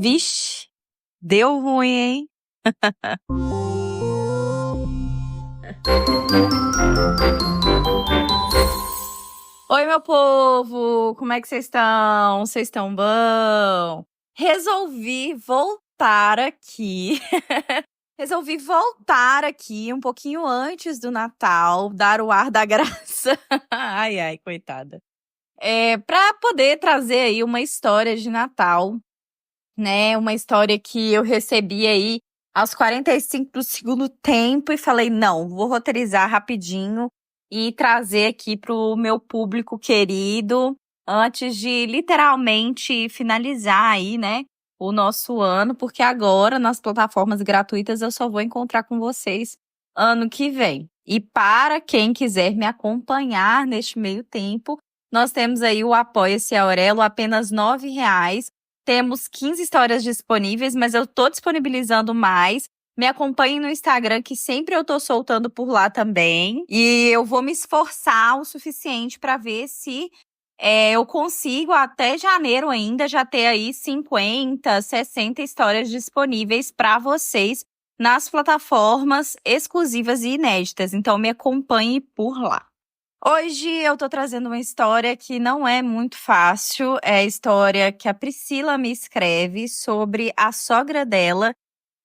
Vixe, deu ruim, hein? Oi, meu povo! Como é que vocês estão? Vocês estão bom? Resolvi voltar aqui. Resolvi voltar aqui um pouquinho antes do Natal, dar o ar da graça. Ai, coitada. Para poder trazer aí uma história de Natal, né? Uma história que eu recebi aí aos 45 do segundo tempo e falei, não, vou roteirizar rapidinho e trazer aqui para o meu público querido, antes de literalmente finalizar aí, né, o nosso ano, porque agora nas plataformas gratuitas eu só vou encontrar com vocês ano que vem. E para quem quiser me acompanhar neste meio tempo, nós temos aí o Apoia-se Aurelo, apenas R$ 9. Temos 15 histórias disponíveis, mas eu tô disponibilizando mais. Me acompanhem no Instagram, que sempre eu tô soltando por lá também. E eu vou me esforçar o suficiente para ver se eu consigo, até janeiro ainda, já ter aí 50, 60 histórias disponíveis para vocês nas plataformas exclusivas e inéditas. Então, me acompanhe por lá. Hoje eu tô trazendo uma história que não é muito fácil, é a história que a Priscila me escreve sobre a sogra dela,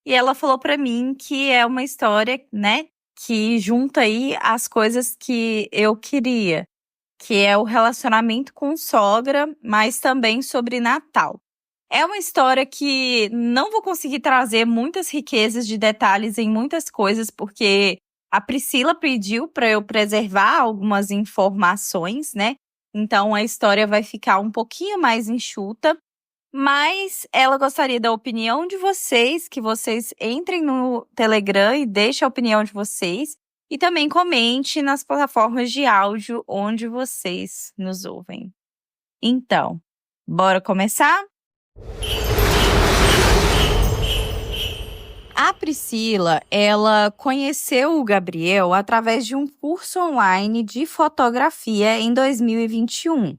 e ela falou pra mim que é uma história, né, que junta aí as coisas que eu queria, que é o relacionamento com sogra, mas também sobre Natal. É uma história que não vou conseguir trazer muitas riquezas de detalhes em muitas coisas, porque a Priscila pediu para eu preservar algumas informações, né? Então a história vai ficar um pouquinho mais enxuta, mas ela gostaria da opinião de vocês, que vocês entrem no Telegram e deixem a opinião de vocês, e também comente nas plataformas de áudio onde vocês nos ouvem. Então, bora começar? A Priscila, ela conheceu o Gabriel através de um curso online de fotografia em 2021.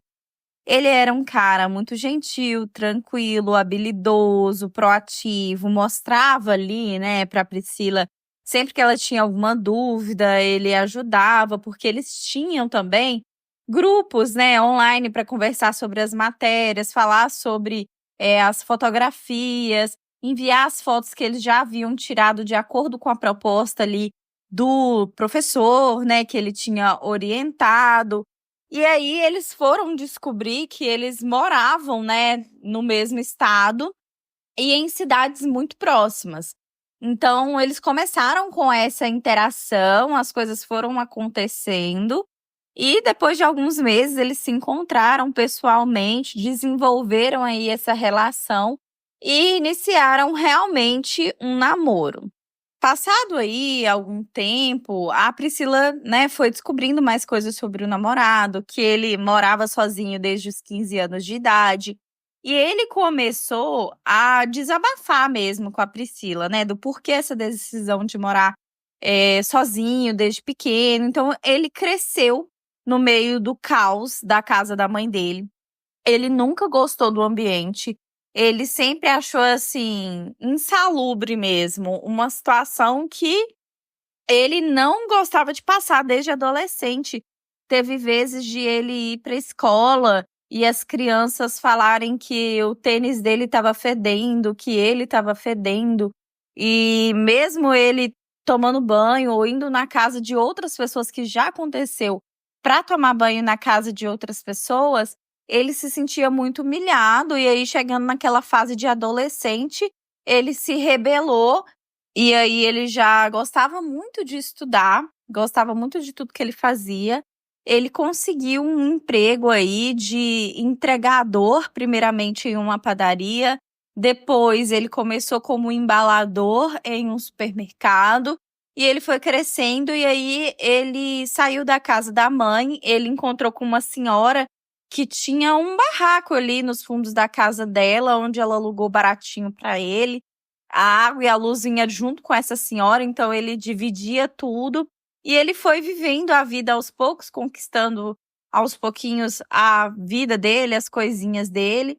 Ele era um cara muito gentil, tranquilo, habilidoso, proativo, mostrava ali, né, para Priscila, sempre que ela tinha alguma dúvida, ele ajudava, porque eles tinham também grupos, né, online para conversar sobre as matérias, falar sobre as fotografias, enviar as fotos que eles já haviam tirado de acordo com a proposta ali do professor, né, que ele tinha orientado. E aí eles foram descobrir que eles moravam, né, no mesmo estado e em cidades muito próximas. Então eles começaram com essa interação, as coisas foram acontecendo e depois de alguns meses eles se encontraram pessoalmente, desenvolveram aí essa relação e iniciaram realmente um namoro. Passado aí algum tempo, a Priscila, né, foi descobrindo mais coisas sobre o namorado, que ele morava sozinho desde os 15 anos de idade. E ele começou a desabafar mesmo com a Priscila, né, do porquê essa decisão de morar sozinho desde pequeno. Então, ele cresceu no meio do caos da casa da mãe dele. Ele nunca gostou do ambiente. Ele sempre achou, assim, insalubre mesmo, uma situação que ele não gostava de passar desde adolescente. Teve vezes de ele ir para a escola e as crianças falarem que o tênis dele estava fedendo, que ele estava fedendo. E mesmo ele tomando banho ou indo na casa de outras pessoas, que já aconteceu, para tomar banho na casa de outras pessoas, ele se sentia muito humilhado. E aí, chegando naquela fase de adolescente, ele se rebelou. E aí ele já gostava muito de estudar, gostava muito de tudo que ele fazia. Ele conseguiu um emprego aí de entregador, primeiramente em uma padaria. Depois ele começou como embalador em um supermercado. E ele foi crescendo e aí ele saiu da casa da mãe. Ele encontrou com uma senhora que tinha um barraco ali nos fundos da casa dela, onde ela alugou baratinho para ele. A água e a luz vinha junto com essa senhora, então ele dividia tudo. E ele foi vivendo a vida aos poucos, conquistando aos pouquinhos a vida dele, as coisinhas dele.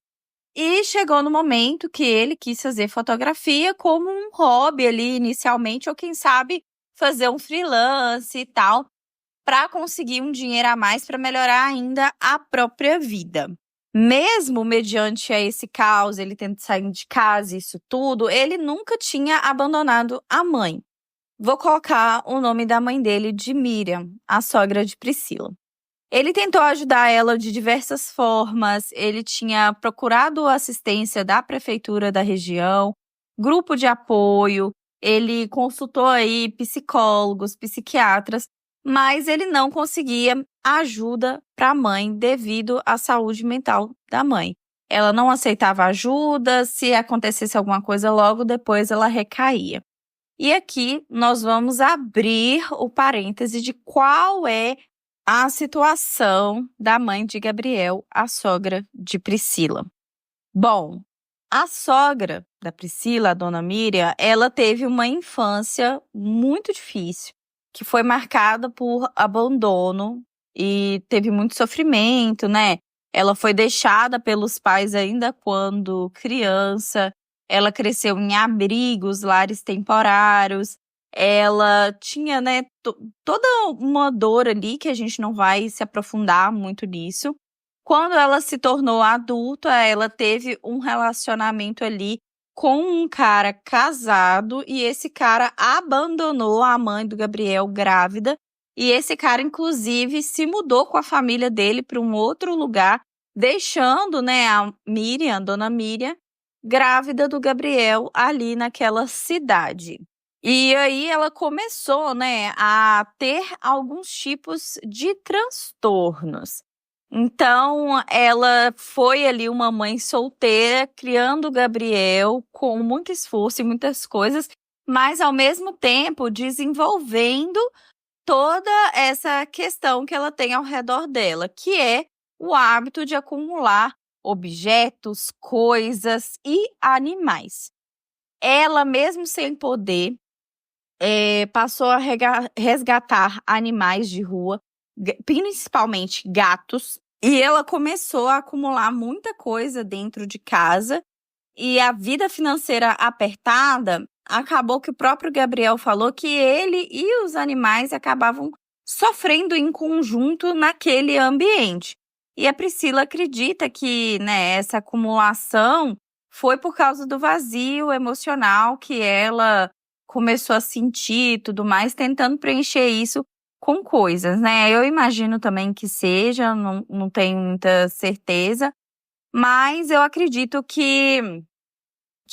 E chegou no momento que ele quis fazer fotografia como um hobby ali inicialmente, ou quem sabe fazer um freelance e tal, para conseguir um dinheiro a mais para melhorar ainda a própria vida. Mesmo mediante a esse caos, ele tendo sair de casa, isso tudo, ele nunca tinha abandonado a mãe. Vou colocar o nome da mãe dele de Miriam, a sogra de Priscila. Ele tentou ajudar ela de diversas formas, ele tinha procurado assistência da prefeitura da região, grupo de apoio, ele consultou aí psicólogos, psiquiatras, mas ele não conseguia ajuda para a mãe devido à saúde mental da mãe. Ela não aceitava ajuda, se acontecesse alguma coisa logo depois ela recaía. E aqui nós vamos abrir o parêntese de qual é a situação da mãe de Gabriel, a sogra de Priscila. Bom, a sogra da Priscila, a dona Miriam, ela teve uma infância muito difícil, que foi marcada por abandono e teve muito sofrimento, né? Ela foi deixada pelos pais ainda quando criança, ela cresceu em abrigos, lares temporários, ela tinha, né, toda uma dor ali que a gente não vai se aprofundar muito nisso. Quando ela se tornou adulta, ela teve um relacionamento ali com um cara casado e esse cara abandonou a mãe do Gabriel grávida e esse cara, inclusive, se mudou com a família dele para um outro lugar, deixando, né, a Miriam, dona Miriam, grávida do Gabriel ali naquela cidade. E aí ela começou, né, a ter alguns tipos de transtornos. Então, ela foi ali uma mãe solteira, criando o Gabriel com muito esforço e muitas coisas, mas ao mesmo tempo desenvolvendo toda essa questão que ela tem ao redor dela, que é o hábito de acumular objetos, coisas e animais. Ela, mesmo sem poder, passou a resgatar animais de rua, principalmente gatos, e ela começou a acumular muita coisa dentro de casa, e a vida financeira apertada, acabou que o próprio Gabriel falou que ele e os animais acabavam sofrendo em conjunto naquele ambiente. E a Priscila acredita que, né, essa acumulação foi por causa do vazio emocional que ela começou a sentir e tudo mais, tentando preencher isso com coisas, né? Eu imagino também que seja, não tenho muita certeza, mas eu acredito que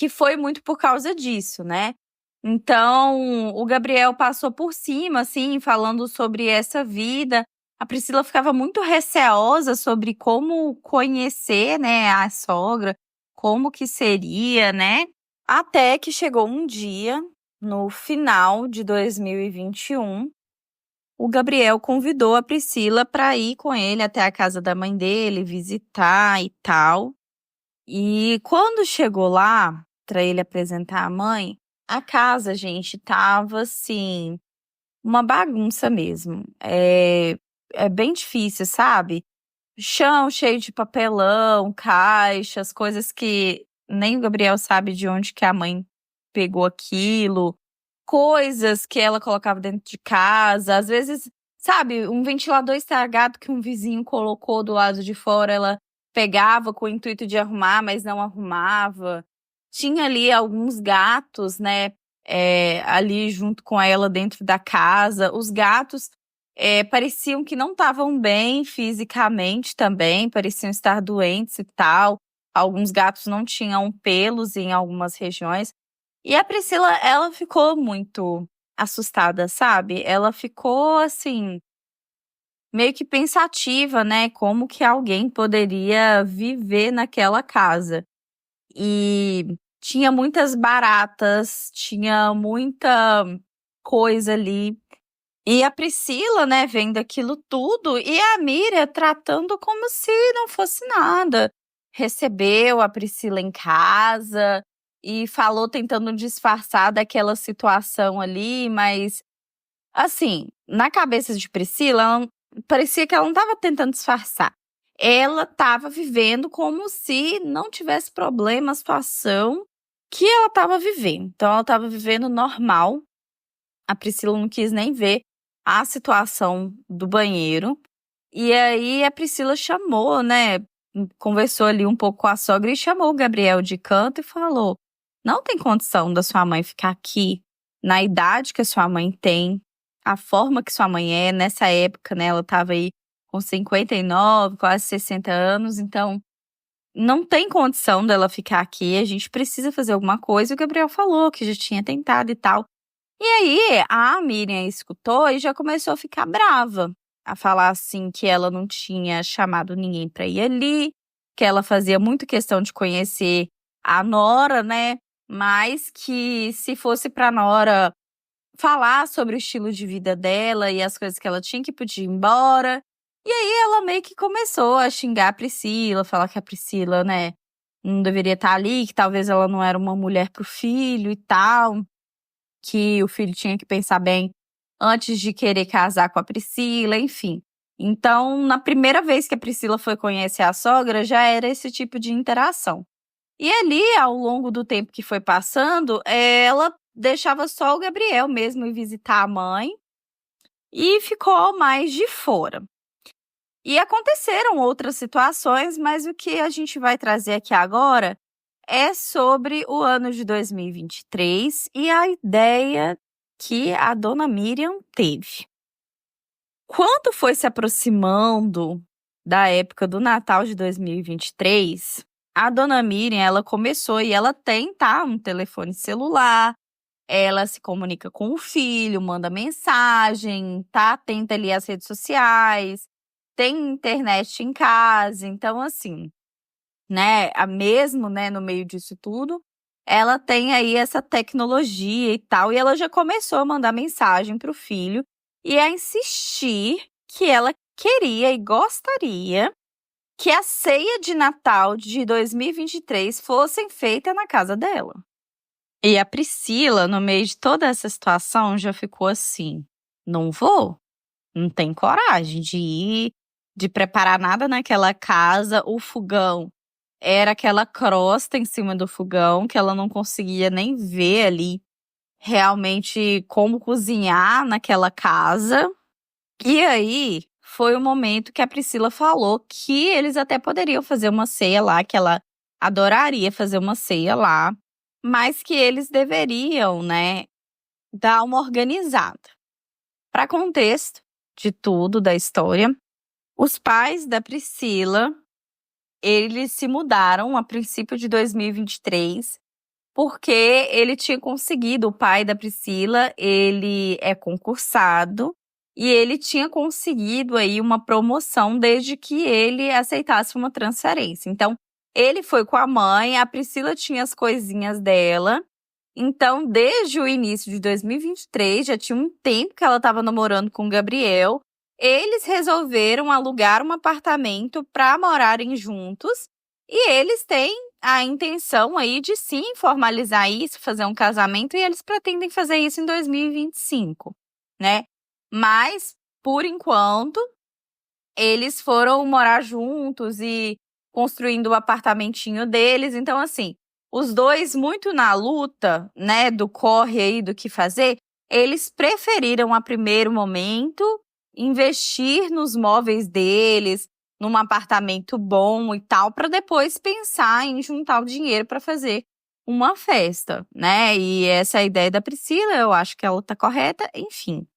foi muito por causa disso, né? Então, o Gabriel passou por cima, assim, falando sobre essa vida. A Priscila ficava muito receosa sobre como conhecer, né, a sogra, como que seria, né? Até que chegou um dia, no final de 2021, o Gabriel convidou a Priscila para ir com ele até a casa da mãe dele, visitar e tal. E quando chegou lá, para ele apresentar a mãe, a casa, gente, tava assim, uma bagunça mesmo. É bem difícil, sabe? Chão cheio de papelão, caixas, coisas que nem o Gabriel sabe de onde que a mãe pegou aquilo. Coisas que ela colocava dentro de casa, às vezes, sabe, um ventilador estragado que um vizinho colocou do lado de fora, ela pegava com o intuito de arrumar, mas não arrumava. Tinha ali alguns gatos, né, ali junto com ela dentro da casa. Os gatos pareciam que não estavam bem fisicamente também, pareciam estar doentes e tal. Alguns gatos não tinham pelos em algumas regiões. E a Priscila, ela ficou muito assustada, sabe? Ela ficou, assim, meio que pensativa, né? Como que alguém poderia viver naquela casa. E tinha muitas baratas, tinha muita coisa ali. E a Priscila, né, vendo aquilo tudo, e a Miriam tratando como se não fosse nada. Recebeu a Priscila em casa e falou tentando disfarçar daquela situação ali, mas, assim, na cabeça de Priscila, parecia que ela não estava tentando disfarçar. ela estava vivendo como se não tivesse problema a situação que ela estava vivendo. Então, ela estava vivendo normal. A Priscila não quis nem ver a situação do banheiro. E aí, a Priscila chamou, né? Conversou ali um pouco com a sogra e chamou o Gabriel de canto e falou: não tem condição da sua mãe ficar aqui na idade que a sua mãe tem, a forma que sua mãe é. Nessa época, né? Ela estava aí com 59, quase 60 anos. Então, não tem condição dela ficar aqui. A gente precisa fazer alguma coisa. E o Gabriel falou que já tinha tentado e tal. E aí, a Miriam escutou e já começou a ficar brava. A falar assim que ela não tinha chamado ninguém para ir ali, que ela fazia muito questão de conhecer a nora, né? Mas que se fosse pra nora falar sobre o estilo de vida dela e as coisas que ela tinha, que podia ir embora. E aí ela meio que começou a xingar a Priscila, falar que a Priscila, né, não deveria estar ali, que talvez ela não era uma mulher pro filho e tal, que o filho tinha que pensar bem antes de querer casar com a Priscila, enfim. Então, na primeira vez que a Priscila foi conhecer a sogra, já era esse tipo de interação. E ali, ao longo do tempo que foi passando, ela deixava só o Gabriel mesmo ir visitar a mãe e ficou mais de fora. E aconteceram outras situações, mas o que a gente vai trazer aqui agora é sobre o ano de 2023 e a ideia que a dona Miriam teve. Quando foi se aproximando da época do Natal de 2023, a dona Miriam, ela começou e ela tem, tá, um telefone celular, ela se comunica com o filho, manda mensagem, tá atenta ali às redes sociais, tem internet em casa, então assim, né, mesmo, né, no meio disso tudo, ela tem aí essa tecnologia e tal, e ela já começou a mandar mensagem pro filho e a insistir que ela queria e gostaria que a ceia de Natal de 2023 fosse feita na casa dela. E a Priscila, no meio de toda essa situação, já ficou assim: não vou, não tem coragem de ir, de preparar nada naquela casa. O fogão era aquela crosta em cima do fogão, que ela não conseguia nem ver ali realmente como cozinhar naquela casa. E aí foi o momento que a Priscila falou que eles até poderiam fazer uma ceia lá, que ela adoraria fazer uma ceia lá, mas que eles deveriam, né, dar uma organizada. Para contexto de tudo da história, os pais da Priscila, eles se mudaram a princípio de 2023, porque ele tinha conseguido, o pai da Priscila, ele é concursado, e ele tinha conseguido aí uma promoção desde que ele aceitasse uma transferência. Então, ele foi com a mãe, a Priscila tinha as coisinhas dela. Então, desde o início de 2023, já tinha um tempo que ela estava namorando com o Gabriel. Eles resolveram alugar um apartamento para morarem juntos. E eles têm a intenção aí de sim formalizar isso, fazer um casamento, e eles pretendem fazer isso em 2025, né? Mas, por enquanto, eles foram morar juntos e construindo o apartamentinho deles. Então, assim, os dois muito na luta, né, do corre aí, do que fazer, eles preferiram, a primeiro momento, investir nos móveis deles, num apartamento bom e tal, para depois pensar em juntar o dinheiro para fazer uma festa, né? E essa é a ideia da Priscila, eu acho que ela tá correta, enfim.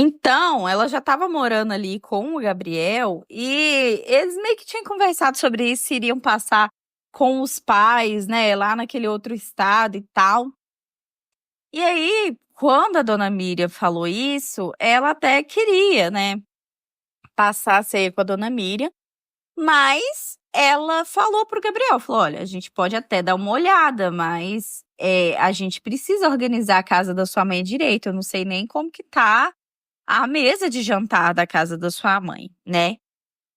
Então, ela já estava morando ali com o Gabriel e eles meio que tinham conversado sobre isso, se iriam passar com os pais, né, lá naquele outro estado e tal. E aí, quando a dona Miriam falou isso, ela até queria, né, passar a ceia com a dona Miriam, mas ela falou pro Gabriel, falou: olha, a gente pode até dar uma olhada, mas a gente precisa organizar a casa da sua mãe direito, eu não sei nem como que tá a mesa de jantar da casa da sua mãe, né?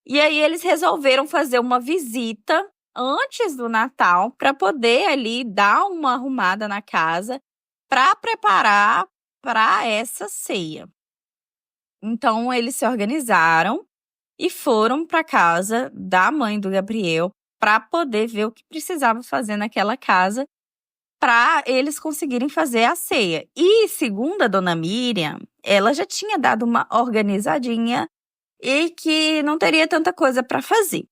E aí eles resolveram fazer uma visita antes do Natal para poder ali dar uma arrumada na casa para preparar para essa ceia. Então eles se organizaram e foram para casa da mãe do Gabriel para poder ver o que precisava fazer naquela casa para eles conseguirem fazer a ceia. E segundo a dona Miriam, ela já tinha dado uma organizadinha e que não teria tanta coisa para fazer.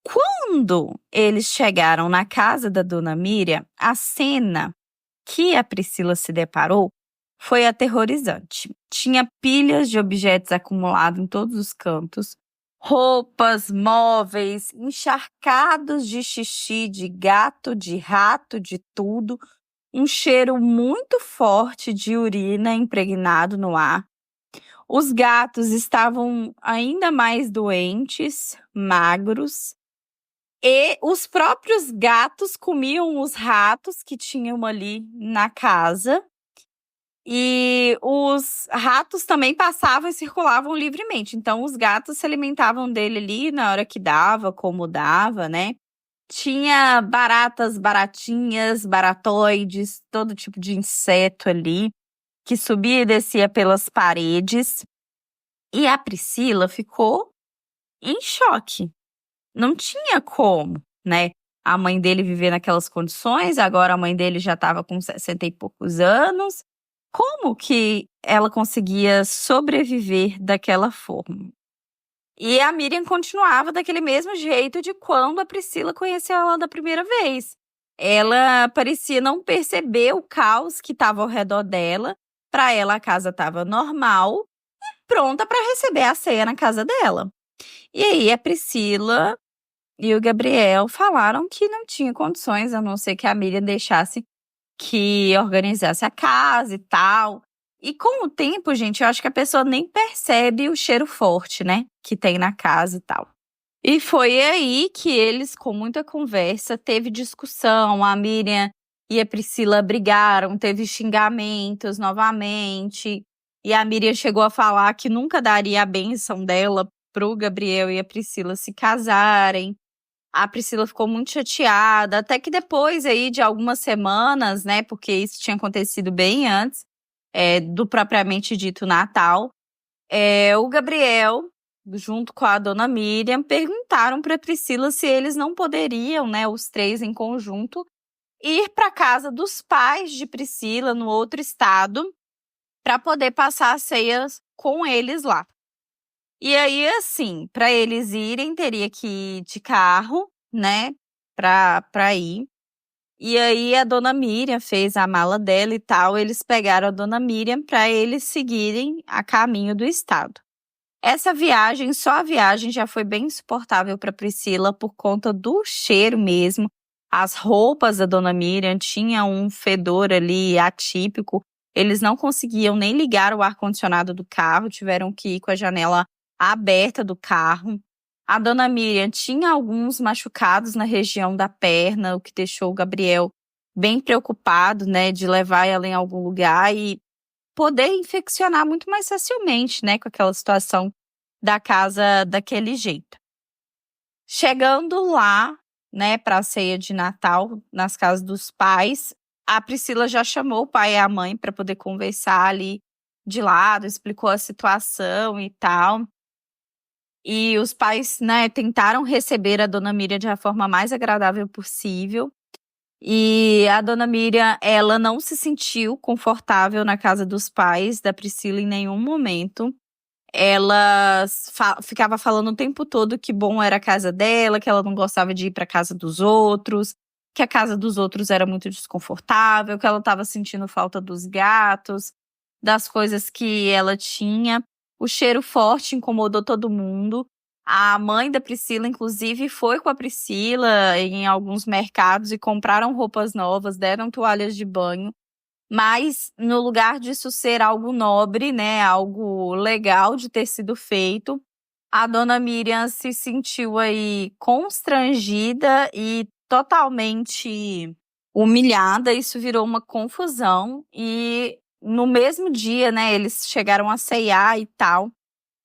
Quando eles chegaram na casa da dona Miriam, a cena que a Priscila se deparou foi aterrorizante. Tinha pilhas de objetos acumulados em todos os cantos, roupas, móveis, encharcados de xixi, de gato, de rato, de tudo. Um cheiro muito forte de urina impregnado no ar. Os gatos estavam ainda mais doentes, magros. E os próprios gatos comiam os ratos que tinham ali na casa. E os ratos também passavam e circulavam livremente. Então, os gatos se alimentavam dele ali na hora que dava, como dava, né? Tinha baratas, baratinhas, baratoides, todo tipo de inseto ali, que subia e descia pelas paredes. E a Priscila ficou em choque. Não tinha como, né? A mãe dele viver naquelas condições, agora a mãe dele já estava com 60 e poucos anos. Como que ela conseguia sobreviver daquela forma? E a Miriam continuava daquele mesmo jeito de quando a Priscila conheceu ela da primeira vez. Ela parecia não perceber o caos que estava ao redor dela. Para ela, a casa estava normal e pronta para receber a ceia na casa dela. E aí a Priscila e o Gabriel falaram que não tinha condições, a não ser que a Miriam deixasse que organizasse a casa e tal. E com o tempo, gente, eu acho que a pessoa nem percebe o cheiro forte, né, que tem na casa e tal. E foi aí que eles, com muita conversa, teve discussão, a Miriam e a Priscila brigaram, teve xingamentos novamente. E a Miriam chegou a falar que nunca daria a bênção dela pro Gabriel e a Priscila se casarem. A Priscila ficou muito chateada, até que depois aí de algumas semanas, né, porque isso tinha acontecido bem antes do propriamente dito Natal, o Gabriel, junto com a dona Miriam, perguntaram para Priscila se eles não poderiam, né, os três em conjunto, ir para casa dos pais de Priscila, no outro estado, para poder passar as ceias com eles lá. E aí, assim, para eles irem, teria que ir de carro, né, pra ir. E aí a dona Miriam fez a mala dela e tal, eles pegaram a dona Miriam para eles seguirem a caminho do estado. Essa viagem, só a viagem já foi bem insuportável para Priscila por conta do cheiro mesmo. As roupas da dona Miriam tinham um fedor ali atípico. Eles não conseguiam nem ligar o ar-condicionado do carro, tiveram que ir com a janela aberta do carro. A dona Miriam tinha alguns machucados na região da perna, o que deixou o Gabriel bem preocupado, né, de levar ela em algum lugar e poder infeccionar muito mais facilmente, né, com aquela situação da casa daquele jeito. Chegando lá, né, para a ceia de Natal, nas casas dos pais, a Priscila já chamou o pai e a mãe para poder conversar ali de lado, explicou a situação e tal. E os pais, né, tentaram receber a dona Miriam de uma forma mais agradável possível. E a dona Miriam, ela não se sentiu confortável na casa dos pais da Priscila em nenhum momento. Ela ficava falando o tempo todo que bom era a casa dela, que ela não gostava de ir para a casa dos outros, que a casa dos outros era muito desconfortável, que ela estava sentindo falta dos gatos, das coisas que ela tinha. O cheiro forte incomodou todo mundo. A mãe da Priscila, inclusive, foi com a Priscila em alguns mercados e compraram roupas novas, deram toalhas de banho. Mas, no lugar disso ser algo nobre, né, algo legal de ter sido feito, a dona Miriam se sentiu aí constrangida e totalmente humilhada. Isso virou uma confusão e no mesmo dia, né, eles chegaram a ceiar e tal.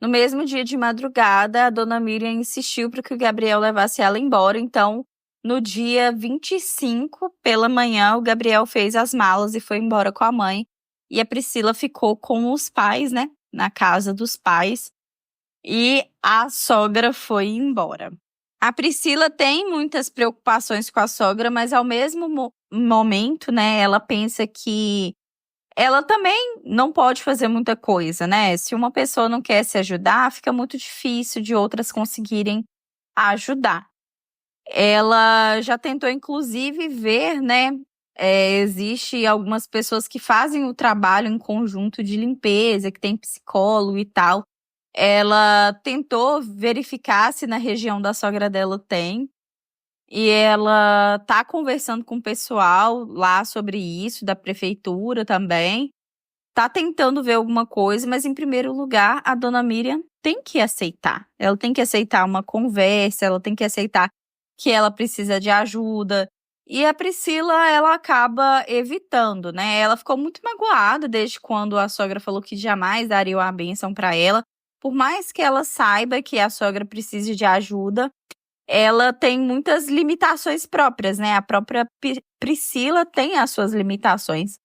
No mesmo dia de madrugada, a dona Miriam insistiu para que o Gabriel levasse ela embora. Então, no dia 25, pela manhã, o Gabriel fez as malas e foi embora com a mãe. E a Priscila ficou com os pais, né, na casa dos pais. e a sogra foi embora. A Priscila tem muitas preocupações com a sogra, mas ao mesmo momento, né, ela pensa que ela também não pode fazer muita coisa, né? Se uma pessoa não quer se ajudar, fica muito difícil de outras conseguirem ajudar. Ela já tentou, inclusive, ver, né? Existe algumas pessoas que fazem o trabalho em conjunto de limpeza, que tem psicólogo e tal. Ela tentou verificar se na região da sogra dela tem. E ela tá conversando com o pessoal lá sobre isso, da prefeitura também. Tá tentando ver alguma coisa, mas em primeiro lugar, a dona Miriam tem que aceitar. Ela tem que aceitar uma conversa, ela tem que aceitar que ela precisa de ajuda. E a Priscila, ela acaba evitando, né? Ela ficou muito magoada desde quando a sogra falou que jamais daria uma bênção para ela. Por mais que ela saiba que a sogra precise de ajuda, ela tem muitas limitações próprias, né? A própria Priscila tem as suas limitações,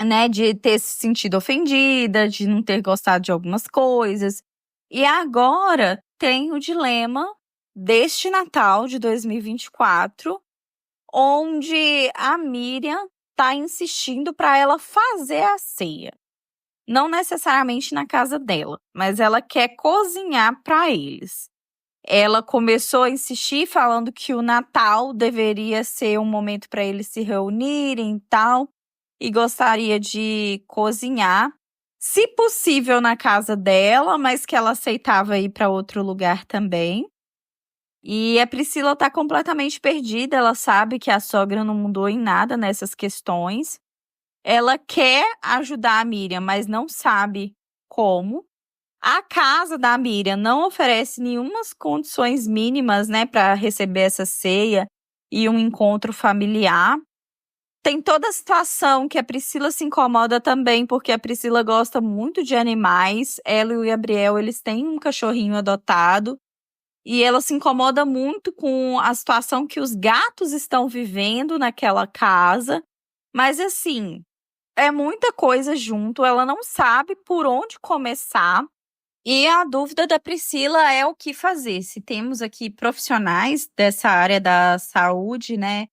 né? De ter se sentido ofendida, de não ter gostado de algumas coisas. E agora tem o dilema deste Natal de 2024, onde a Miriam tá insistindo para ela fazer a ceia. Não necessariamente na casa dela, mas ela quer cozinhar para eles. Ela começou a insistir falando que o Natal deveria ser um momento para eles se reunirem e tal, e gostaria de cozinhar, se possível na casa dela, mas que ela aceitava ir para outro lugar também. E a Priscila tá completamente perdida, ela sabe que a sogra não mudou em nada nessas questões. Ela quer ajudar a Miriam, mas não sabe como. A casa da Miriam não oferece nenhumas condições mínimas, né, para receber essa ceia e um encontro familiar. Tem toda a situação que a Priscila se incomoda também, porque a Priscila gosta muito de animais. Ela e o Gabriel, eles têm um cachorrinho adotado. E ela se incomoda muito com a situação que os gatos estão vivendo naquela casa. Mas assim, é muita coisa junto, ela não sabe por onde começar. E a dúvida da Priscila é o que fazer. Se temos aqui profissionais dessa área da saúde, né,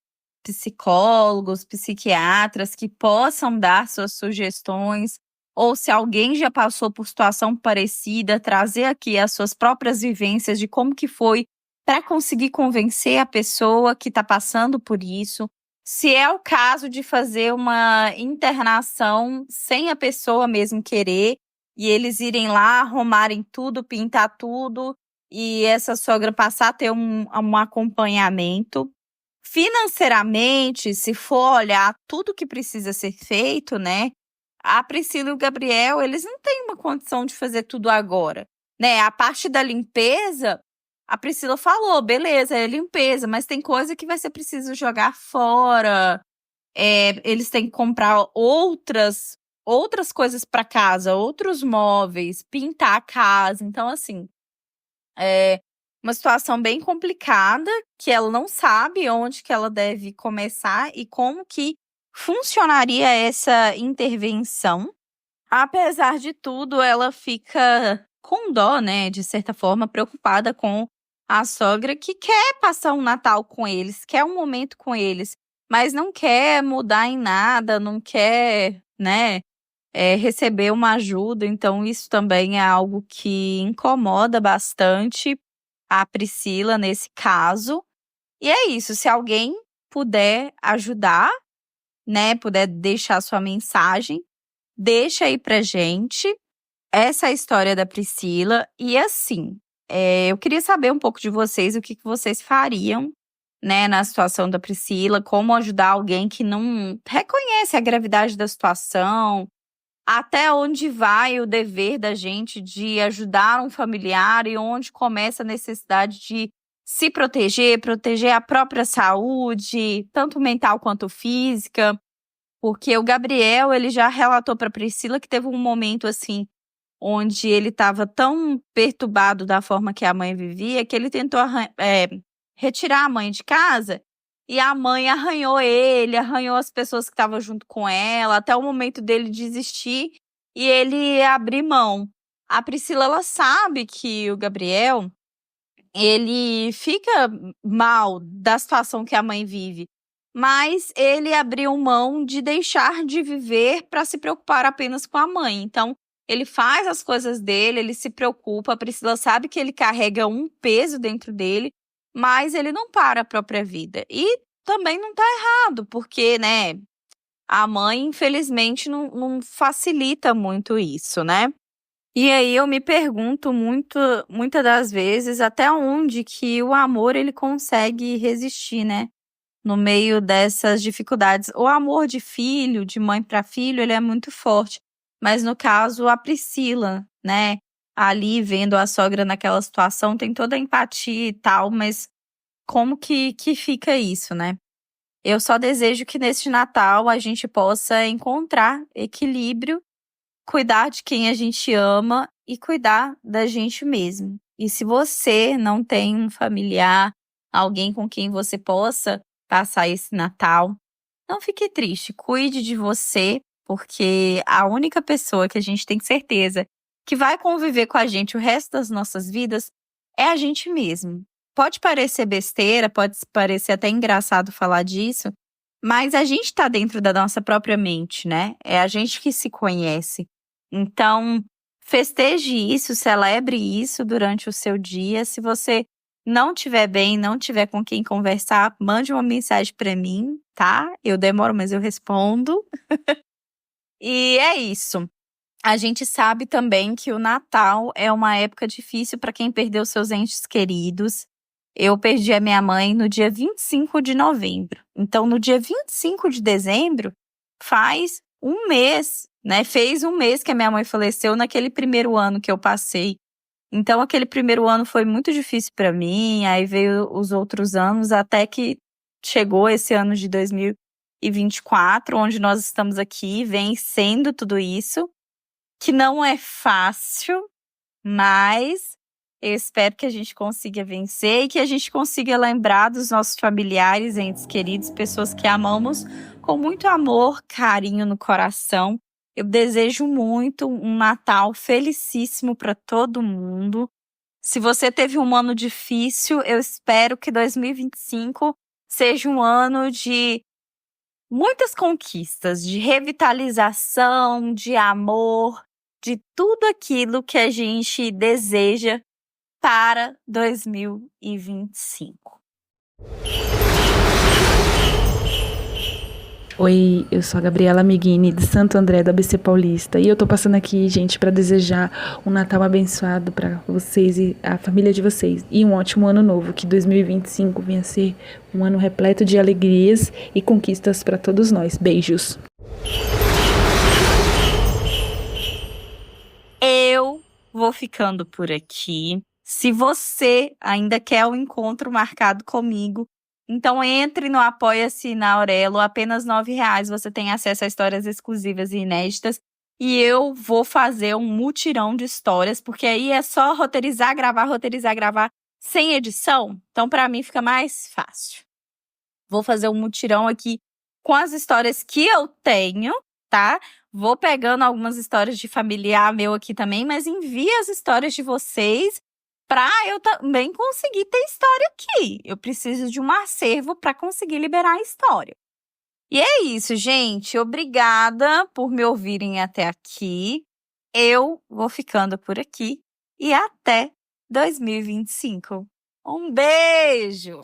psicólogos, psiquiatras que possam dar suas sugestões, ou se alguém já passou por situação parecida, trazer aqui as suas próprias vivências de como que foi para conseguir convencer a pessoa que está passando por isso. Se é o caso de fazer uma internação sem a pessoa mesmo querer, e eles irem lá, arrumarem tudo, pintar tudo, e essa sogra passar a ter um acompanhamento. Financeiramente, se for olhar tudo que precisa ser feito, né? A Priscila e o Gabriel, eles não têm uma condição de fazer tudo agora, né? A parte da limpeza, a Priscila falou, beleza, é limpeza, mas tem coisa que vai ser preciso jogar fora. Eles têm que comprar outras coisas para casa, outros móveis, pintar a casa. Então, assim, é uma situação bem complicada, que ela não sabe onde que ela deve começar e como que funcionaria essa intervenção. Apesar de tudo, ela fica com dó, né, de certa forma, preocupada com a sogra que quer passar um Natal com eles, quer um momento com eles, mas não quer mudar em nada, não quer, né, receber uma ajuda. Então isso também é algo que incomoda bastante a Priscila nesse caso. E é isso, se alguém puder ajudar, né, puder deixar sua mensagem, deixa aí pra gente. Essa é a história da Priscila. E assim, eu queria saber um pouco de vocês, o que vocês fariam, né, na situação da Priscila, como ajudar alguém que não reconhece a gravidade da situação, até onde vai o dever da gente de ajudar um familiar e onde começa a necessidade de se proteger, proteger a própria saúde, tanto mental quanto física. Porque o Gabriel, ele já relatou para Priscila que teve um momento assim, onde ele estava tão perturbado da forma que a mãe vivia, que ele tentou retirar a mãe de casa, e a mãe arranhou ele, arranhou as pessoas que estavam junto com ela, até o momento dele desistir e ele abrir mão. A Priscila, ela sabe que o Gabriel, ele fica mal da situação que a mãe vive, mas ele abriu mão de deixar de viver para se preocupar apenas com a mãe. Então, ele faz as coisas dele, ele se preocupa. A Priscila sabe que ele carrega um peso dentro dele, mas ele não para a própria vida. E também não tá errado, porque, né, a mãe, infelizmente, não facilita muito isso, né? E aí eu me pergunto muitas das vezes até onde que o amor ele consegue resistir, né? No meio dessas dificuldades. O amor de filho, de mãe para filho, ele é muito forte. Mas no caso, a Priscila, né? Ali vendo a sogra naquela situação, tem toda a empatia e tal, mas como que fica isso, né? Eu só desejo que neste Natal a gente possa encontrar equilíbrio, cuidar de quem a gente ama e cuidar da gente mesmo. E se você não tem um familiar, alguém com quem você possa passar esse Natal, não fique triste, cuide de você, porque a única pessoa que a gente tem certeza que vai conviver com a gente o resto das nossas vidas é a gente mesmo. Pode parecer besteira, pode parecer até engraçado falar disso, mas a gente está dentro da nossa própria mente, né? É a gente que se conhece. Então, festeje isso, celebre isso durante o seu dia. Se você não estiver bem, não tiver com quem conversar, mande uma mensagem para mim, tá? Eu demoro, mas eu respondo. E é isso. A gente sabe também que o Natal é uma época difícil para quem perdeu seus entes queridos. Eu perdi a minha mãe no dia 25 de novembro. Então, no dia 25 de dezembro, faz um mês, né? Fez um mês que a minha mãe faleceu naquele primeiro ano que eu passei. Então, aquele primeiro ano foi muito difícil para mim, aí veio os outros anos, até que chegou esse ano de 2024, onde nós estamos aqui vencendo tudo isso, que não é fácil, mas eu espero que a gente consiga vencer e que a gente consiga lembrar dos nossos familiares, entes queridos, pessoas que amamos com muito amor, carinho no coração. Eu desejo muito um Natal felicíssimo para todo mundo. Se você teve um ano difícil, eu espero que 2025 seja um ano de muitas conquistas, de revitalização, de amor, de tudo aquilo que a gente deseja para 2025. Oi, eu sou a Gabriela Miguini, de Santo André, do ABC Paulista, e eu tô passando aqui, gente, para desejar um Natal abençoado para vocês e a família de vocês, e um ótimo ano novo, que 2025 venha ser um ano repleto de alegrias e conquistas para todos nós. Beijos! Eu vou ficando por aqui. Se você ainda quer um encontro marcado comigo, então entre no Apoia-se na Aurelo, apenas R$9 você tem acesso a histórias exclusivas e inéditas. E eu vou fazer um mutirão de histórias, porque aí é só roteirizar, gravar, sem edição. Então, para mim, fica mais fácil. Vou fazer um mutirão aqui com as histórias que eu tenho, tá? Vou pegando algumas histórias de familiar meu aqui também, mas envie as histórias de vocês para eu também conseguir ter história aqui. Eu preciso de um acervo para conseguir liberar a história. E é isso, gente. Obrigada por me ouvirem até aqui. Eu vou ficando por aqui e até 2025. Um beijo!